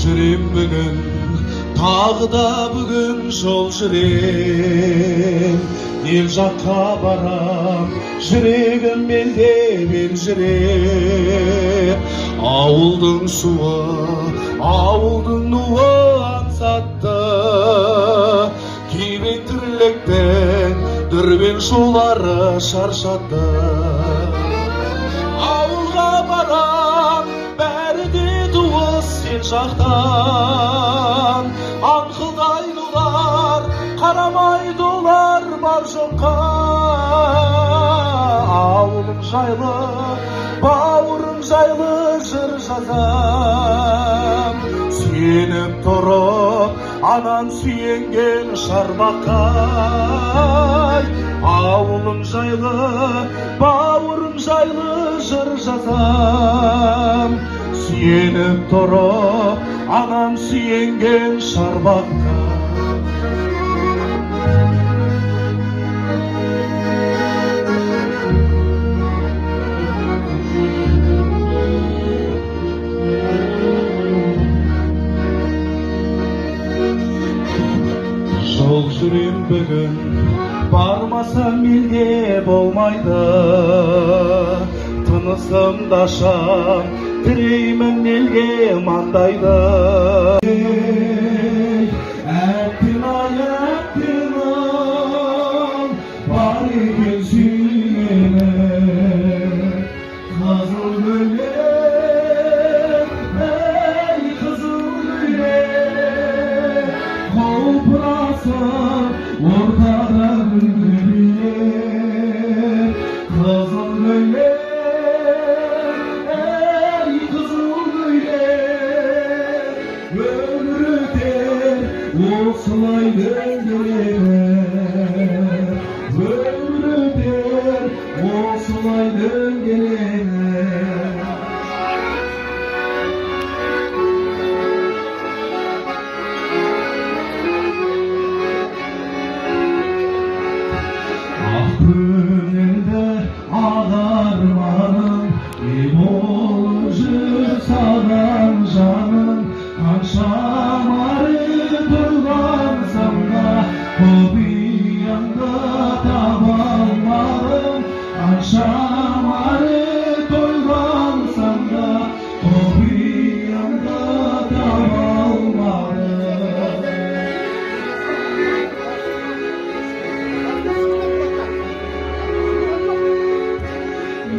жүрем бүгін, тағы да бүгін жол жүрем. Ел жаққа барам, жүрегім елдеп елжіреп. Ауылдың суы, ауылдың нуы аңсатты, күйбең тірліктің дүрбен жолары шаршатты. Ауылға барам, бәрі де туыс сен жақтан. Аңқылдайдылар, қарамайды олар бар жоққа. Ауылым жайлы, бауырым жайлы жыр жазам. Сүйеніп тұрып, анан сүйенген шарбаққа. Ауылым жайлы, бауырым жайлы жыр жазам. Сүйеніп тұрып, анан сүйенген шарбаққа. Жол жүрем бүгін, бармасам елде болмайды. Тынысымды ашам, тіреймін елге маңдайды. Әттен-ай, әттен-ай, бар екен сүйгенім. Қызыл гүлдер, әй қызыл гүлдер, құлпырасың ортада гүлдер. Қызыл гүлдер, әй қызыл гүлдер, өмір өтер осылай дөңгеленіп. Өмір өтер осылай дөңгеленіп. Ақ көңілді ақ арманым, ел болып жүр саған жаным. Қанша мары толғансам да, құпиямды таба алмадым. Қанша мары толғансам да, құпиямды таба алмадым.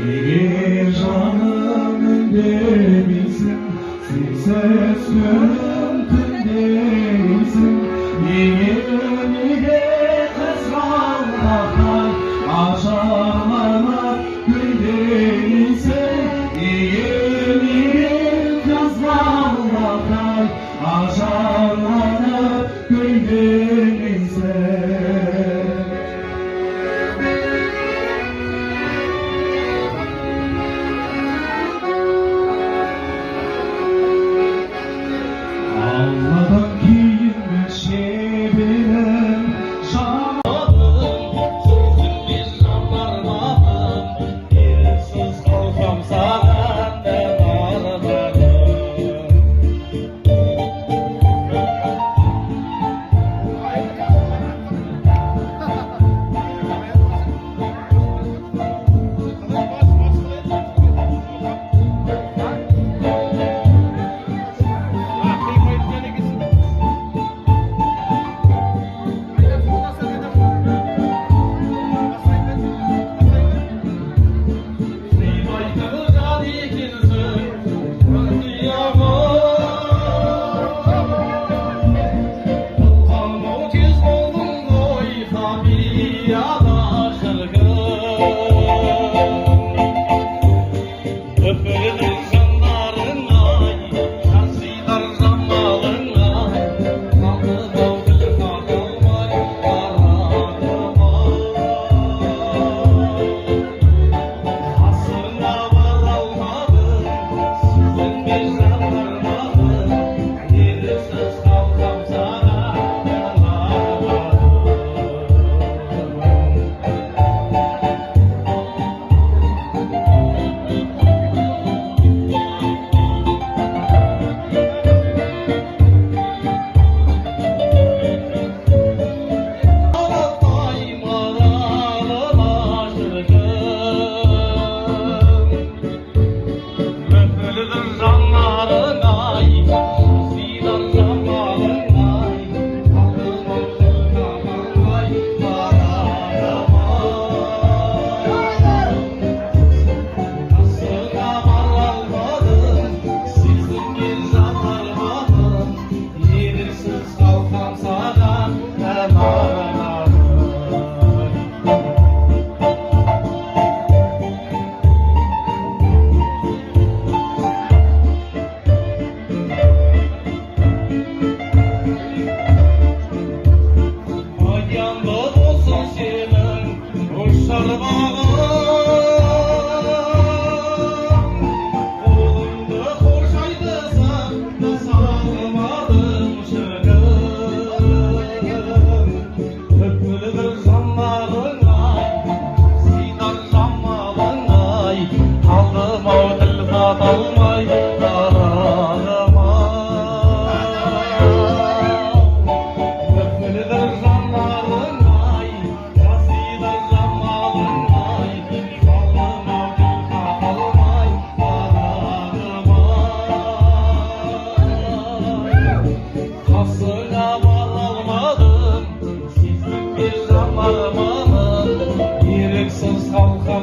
Егер жаным үндемейсің, сенсіз күнім түндемейсің. Неге қызғалдақтай ажарланып гүлдемейсің. Неге қызғалдақтай ажарланып гүлдемейсің.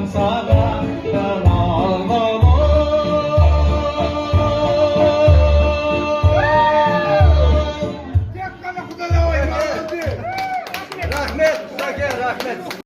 संसार